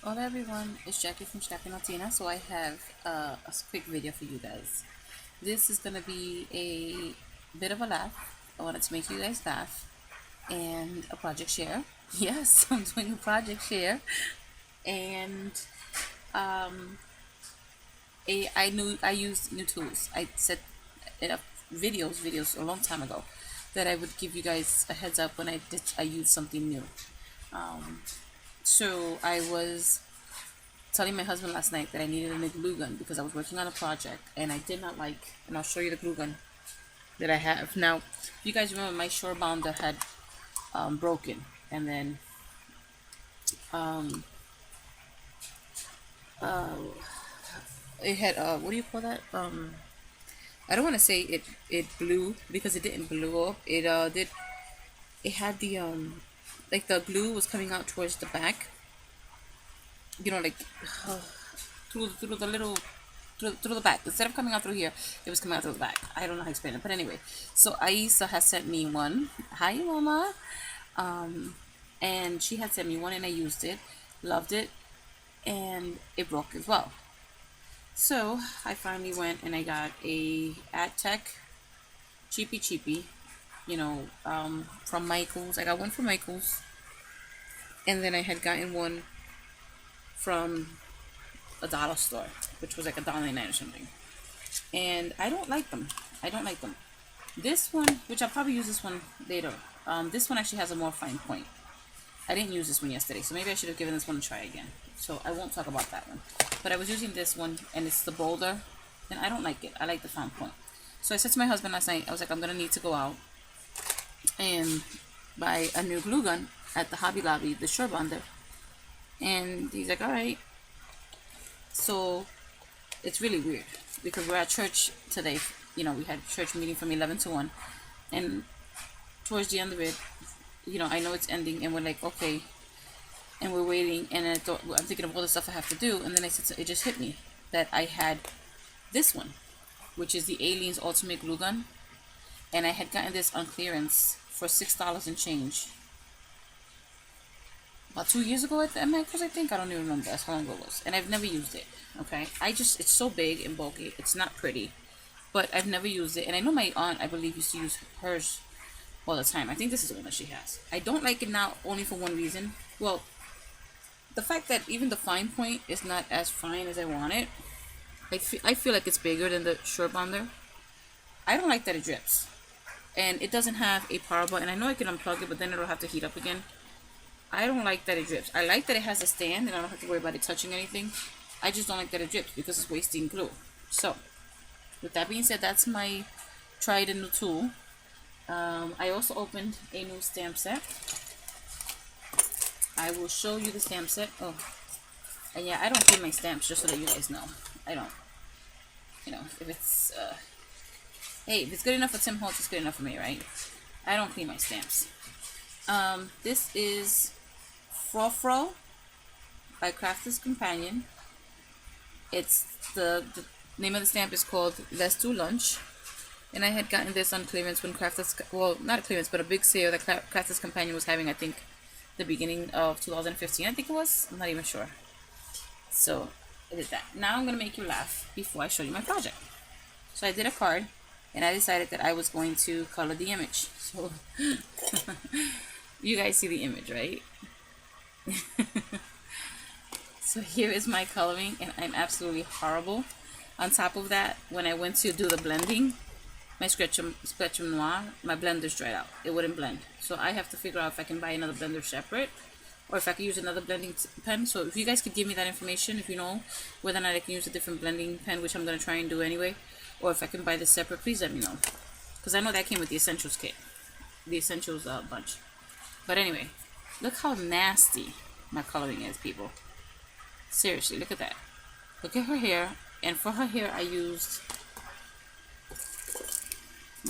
Hola everyone, it's Jackie from Jackie Latina. So I have a quick video for you guys. This is gonna be a bit of a laugh. I wanted to make you guys laugh and a project share. Yes, I'm doing a project share, and um, I used new tools. I said in a videos a long time ago that I would give you guys a heads up when I used something new. Um, so I was telling my husband last night that I needed a new glue gun because I was working on a project and I did not like, and I'll show you the glue gun that I have. Now, you guys remember my shore bounder had broken, and then um, uh, it had, what do you call that? I don't want to say it blew because it didn't blow up. It had the, like the glue was coming out towards the back, like through the little through the back. Instead of coming out through here, it was coming out through the back. I don't know how to explain it, but anyway. So Aisa has sent me one. Hi, Mama. Um, and she had sent me one, and I used it, loved it, and it broke as well. So I finally went and I got a AdTech cheapy, from Michaels. I got one from Michaels, and then I had gotten one from a dollar store, which was like $1.99 or something. And I don't like them. I don't like them. This one, which I'll probably use this one later. This one actually has a more fine point. I didn't use this one yesterday, so maybe I should have given this one a try again. So I won't talk about that one. But I was using this one, and it's the Boulder, and I don't like it. I like the fine point. So I said to my husband last night, I was like, I'm gonna need to go out and buy a new glue gun at the Hobby Lobby, the Sure Bonder. And he's like, all right. So it's really weird because we're at church today. We had church meeting from 11 to 1, and towards the end of it, I know it's ending, and we're like, okay, and we're waiting, and I'm thinking of all the stuff I have to do, and then it just hit me that I had this one, which is the Aliens Ultimate Glue Gun, and I had gotten this on clearance for $6 and change about 2 years ago at the MX, I think. I don't even remember. That's how long ago it was, and I've never used it. Okay, it's so big and bulky. It's not pretty, but I've never used it, and I know my aunt, I believe, used to use hers all the time. I think this is the one that she has. I don't like it now only for one reason. Well, the fact that even the fine point is not as fine as I want it. I feel like it's bigger than the Sure Bonder. I don't like that it drips. And it doesn't have a power button. I know I can unplug it, but then it'll have to heat up again. I don't like that it drips. I like that it has a stand and I don't have to worry about it touching anything. I just don't like that it drips because it's wasting glue. So, with that being said, that's my tried and new tool. I also opened a new stamp set. I will show you the stamp set. Oh, and yeah, I don't clean my stamps, just so that you guys know. I don't. If it's, hey, if it's good enough for Tim Holtz, it's good enough for me, right? I don't clean my stamps. This is Frofro by Crafter's Companion. It's the name of the stamp is called Let's Do Lunch. And I had gotten this on clearance when not a clearance, but a big sale that Crafter's Companion was having, I think, the beginning of 2015, I think it was. I'm not even sure. So, I did that. Now I'm going to make you laugh before I show you my project. So I did a card, and I decided that I was going to color the image. So, you guys see the image, right? So here is my coloring, and I'm absolutely horrible. On top of that, when I went to do the blending, my Spectrum Noir, my blenders dried out. It wouldn't blend. So I have to figure out if I can buy another blender separate, or if I could use another blending pen. So if you guys could give me that information, if you know whether or not I can use a different blending pen, which I'm going to try and do anyway, or if I can buy this separate, please let me know. Because I know that came with the Essentials kit. The Essentials bunch. But anyway, look how nasty my coloring is, people. Seriously, look at that. Look at her hair. And for her hair, I used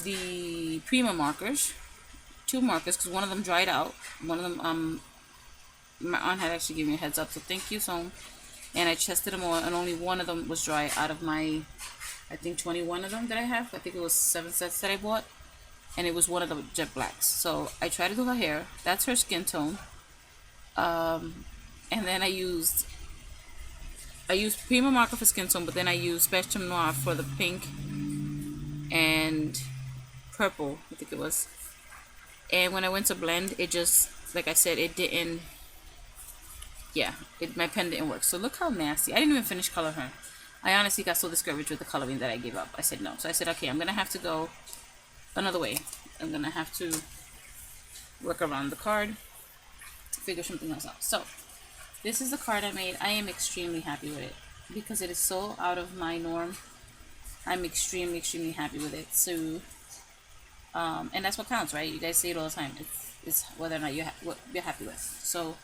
the Prima markers. 2 markers, because one of them dried out. One of them, my aunt had actually given me a heads up, so thank you, so. And I tested them all, and only one of them was dry out of my, I think, 21 of them that I have. I think it was 7 sets that I bought. And it was one of the jet blacks. So I tried to do her hair. That's her skin tone. And then I used I used Prima Marker for skin tone, but then I used Spectrum Noir for the pink and purple, I think it was. And when I went to blend, it just, like I said, it didn't, yeah, my pen didn't work. So look how nasty. I didn't even finish color her. I honestly got so discouraged with the coloring that I gave up. I said no. So I said, okay, I'm going to have to go another way. I'm going to have to work around the card, figure something else out. So this is the card I made. I am extremely happy with it because it is so out of my norm. I'm extremely, extremely happy with it. So, and that's what counts, right? You guys say it all the time. It's whether or not what you're happy with. So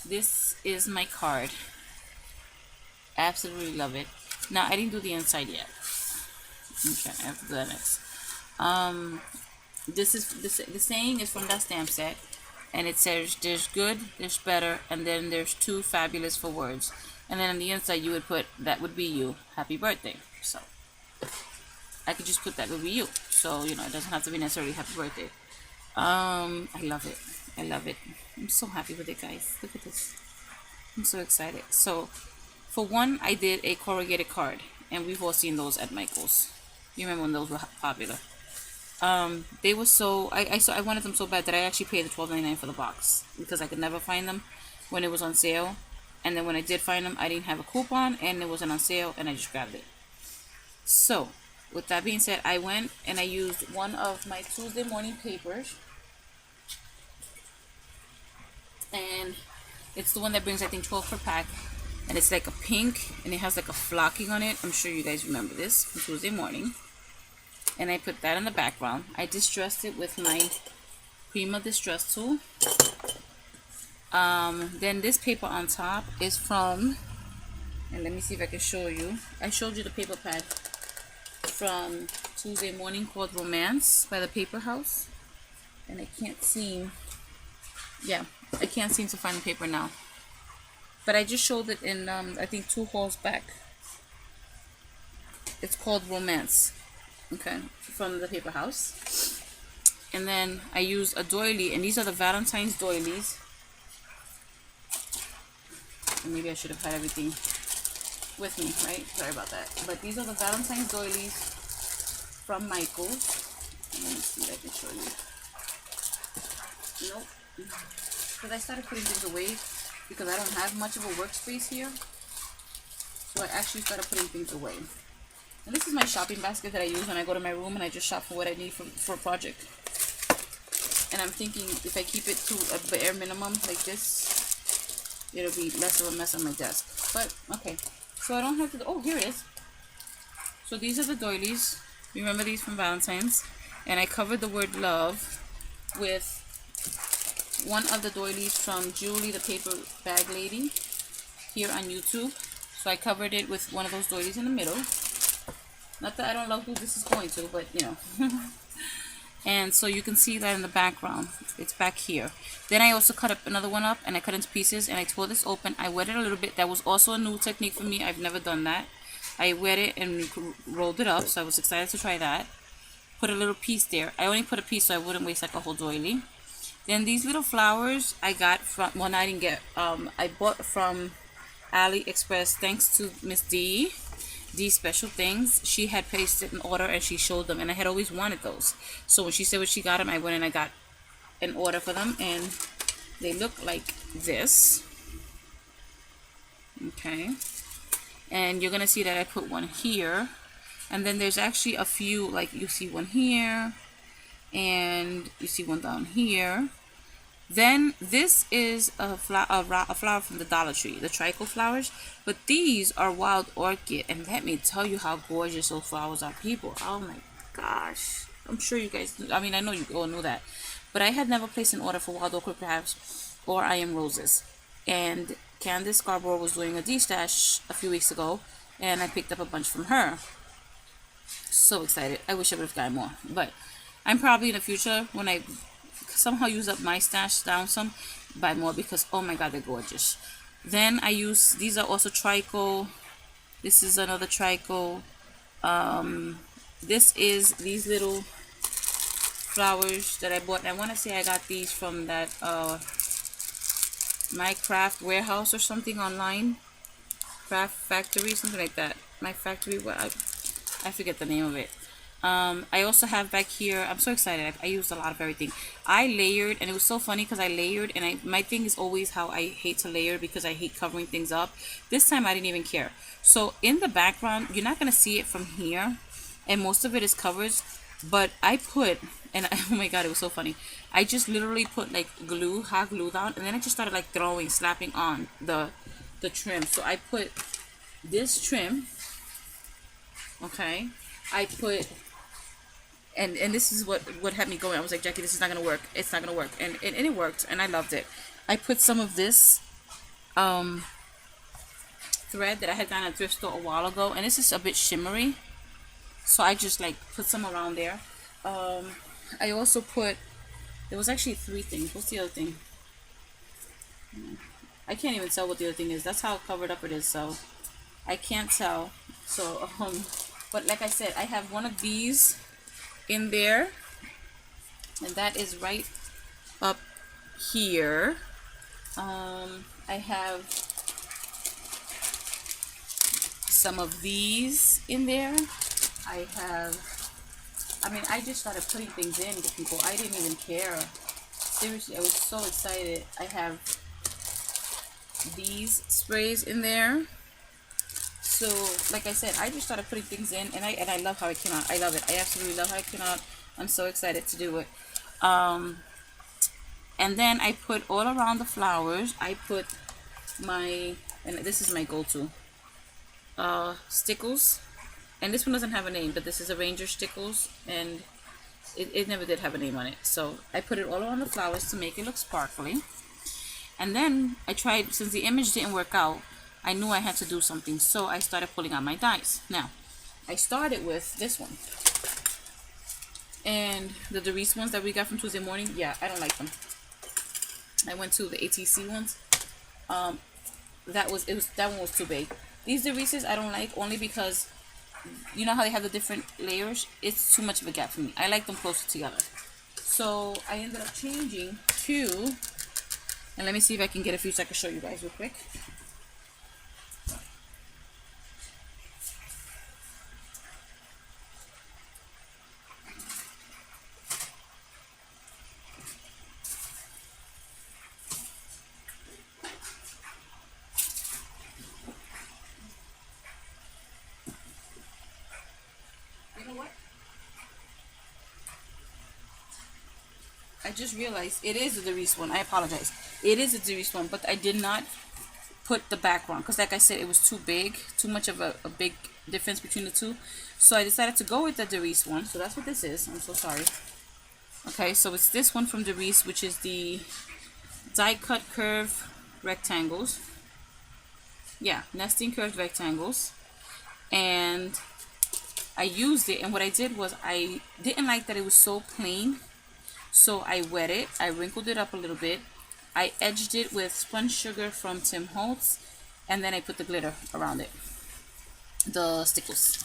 this is my card. Absolutely love it. Now I didn't do the inside yet. Okay, I have to do that next. The saying is from that stamp set, and it says there's good, there's better, and then there's too fabulous for words. And then on the inside you would put that would be you, happy birthday. So I could just put that would be you. So it doesn't have to be necessarily happy birthday. I love it. I love it. I'm so happy with it, guys. Look at this. I'm so excited. So for one, I did a corrugated card, and we've all seen those at Michael's. You remember when those were popular? They were so I wanted them so bad that I actually paid the $12.99 for the box because I could never find them when it was on sale. And then when I did find them, I didn't have a coupon and it wasn't on sale, and I just grabbed it. So with that being said, I went and I used one of my Tuesday morning papers, and it's the one that brings, I think, 12 per pack, and it's like a pink and it has like a flocking on it. I'm sure you guys remember this from Tuesday morning. And I put that in the background. I distressed it with my Prima Distress tool. Then this paper on top is from, and let me see if I can show you. I showed you the paper pad from Tuesday morning called Romance by the Paper House. And I can't seem, I can't seem to find the paper now. But I just showed it in, I think 2 hauls back. It's called Romance. Okay, from the Paper House. And then I used a doily, and these are the Valentine's doilies. And maybe I should have had everything with me, right? Sorry about that. But these are the Valentine's doilies from Michael's. Let me see if I can show you. Nope. Because I started putting things away because I don't have much of a workspace here. So I actually started putting things away. And this is my shopping basket that I use when I go to my room and I just shop for what I need for a project. And I'm thinking if I keep it to a bare minimum like this, it'll be less of a mess on my desk. But, okay. So I don't have to, oh, here it is. So these are the doilies. Remember these from Valentine's? And I covered the word love with one of the doilies from Julie, the paper bag lady, here on YouTube. So I covered it with one of those doilies in the middle. Not that I don't love who this is going to, but and so you can see that in the background. It's back here. Then I also cut up another one up, and I cut into pieces, and I tore this open. I wet it a little bit. That was also a new technique for me. I've never done that. I wet it and rolled it up, so I was excited to try that. Put a little piece there. I only put a piece so I wouldn't waste like a whole doily. Then these little flowers I got from, well, I didn't get, I bought from AliExpress thanks to Miss D. These special things. She had placed it in order and she showed them, and I had always wanted those. So when she said when she got them, I went and I got an order for them, and they look like this. Okay. And you're gonna see that I put one here, and then there's actually a few, like you see one here, and you see one down here. Then this is a flower from the Dollar Tree, the trichome flowers. But these are wild orchid, and let me tell you how gorgeous those flowers are, people. Oh my gosh. I'm sure you guys, I mean, I know you all knew that. But I had never placed an order for wild orchid perhaps or I Am Roses. And Candace Scarborough was doing a D-stash a few weeks ago, and I picked up a bunch from her. So excited. I wish I would have gotten more. But I'm probably in the future, when I somehow use up my stash down some, buy more, because oh my god, they're gorgeous. Then I use, these are also trichome. This is another trichome. This is these little flowers that I bought. I want to say I got these from that My Craft Warehouse or something online. Craft Factory, something like that. My Factory, what I forget the name of it. I also have back here, I'm so excited, I used a lot of everything. I layered, and it was so funny because I layered, and my thing is always how I hate to layer because I hate covering things up. This time I didn't even care. So in the background, you're not going to see it from here, and most of it is covered, but I put, and oh my god, it was so funny. I just literally put like glue, hot glue down, and then I just started like throwing, slapping on the trim. So I put this trim, okay, I put, and this is what had me going. I was like, Jackie, this is not gonna work. It's not gonna work, and it worked, and I loved it. I put some of this thread that I had gotten at a thrift store a while ago, and this is a bit shimmery, so I just like put some around there. I also put, there was actually 3 things. What's the other thing? I can't even tell what the other thing is. That's how covered up it is, so I can't tell. So but like I said, I have one of these in there, and that is right up here. I have some of these in there. I mean, I just started putting things in, people. I didn't even care. Seriously, I was so excited. I have these sprays in there. So, like I said, I just started putting things in, and I love how it came out. I love it. I absolutely love how it came out. I'm so excited to do it. And then I put all around the flowers, I put my, and this is my go-to, stickles. And this one doesn't have a name, but this is a Ranger stickles, and it never did have a name on it. So I put it all around the flowers to make it look sparkly. And then I tried, since the image didn't work out, I knew I had to do something, so I started pulling out my dies. Now, I started with this one. And the Darice ones that we got from Tuesday morning, yeah, I don't like them. I went to the ATC ones. That one was too big. These Darices I don't like, only because you know how they have the different layers? It's too much of a gap for me. I like them closer together. So I ended up changing to, and let me see if I can get a few so I can show you guys real quick. I just realized it is a Darice one. I apologize. It is a Darice one, but I did not put the background because, like I said, it was too big, too much of a big difference between the two. So I decided to go with the Darice one. So that's what this is. I'm so sorry. Okay, so it's this one from Darice, which is the die cut curve rectangles. Yeah, nesting curved rectangles. And I used it, and what I did was I didn't like that it was so plain. So I wet it, I wrinkled it up a little bit, I edged it with spun sugar from Tim Holtz, and then I put the glitter around it, the stickles.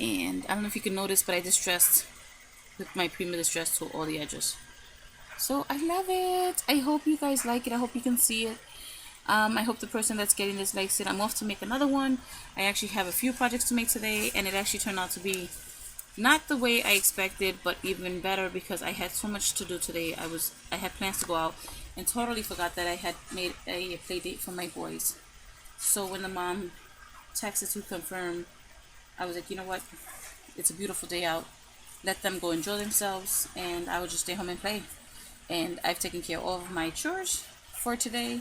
And I don't know if you can notice, but I distressed with my Prima Distress to all the edges. So I love it. I hope you guys like it. I hope you can see it. I hope the person that's getting this likes it. I'm off to make another one. I actually have a few projects to make today, and it actually turned out to be not the way I expected, but even better because I had so much to do today. I had plans to go out and totally forgot that I had made a play date for my boys. So when the mom texted to confirm, I was like, you know what? It's a beautiful day out. Let them go enjoy themselves, and I would just stay home and play. And I've taken care of all of my chores for today,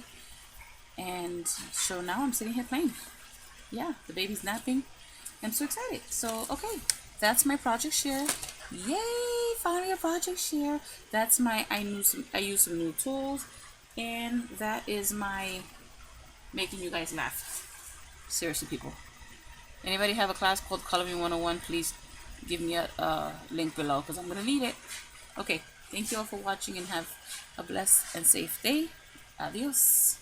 and so now I'm sitting here playing. Yeah, the baby's napping. I'm so excited. So okay. That's my project share. Yay! Finally a project share. That's my I used some new tools, and that is my making you guys laugh. Seriously, people. Anybody have a class called Coloring 101? Please give me a link below because I'm gonna need it. Okay. Thank you all for watching and have a blessed and safe day. Adios.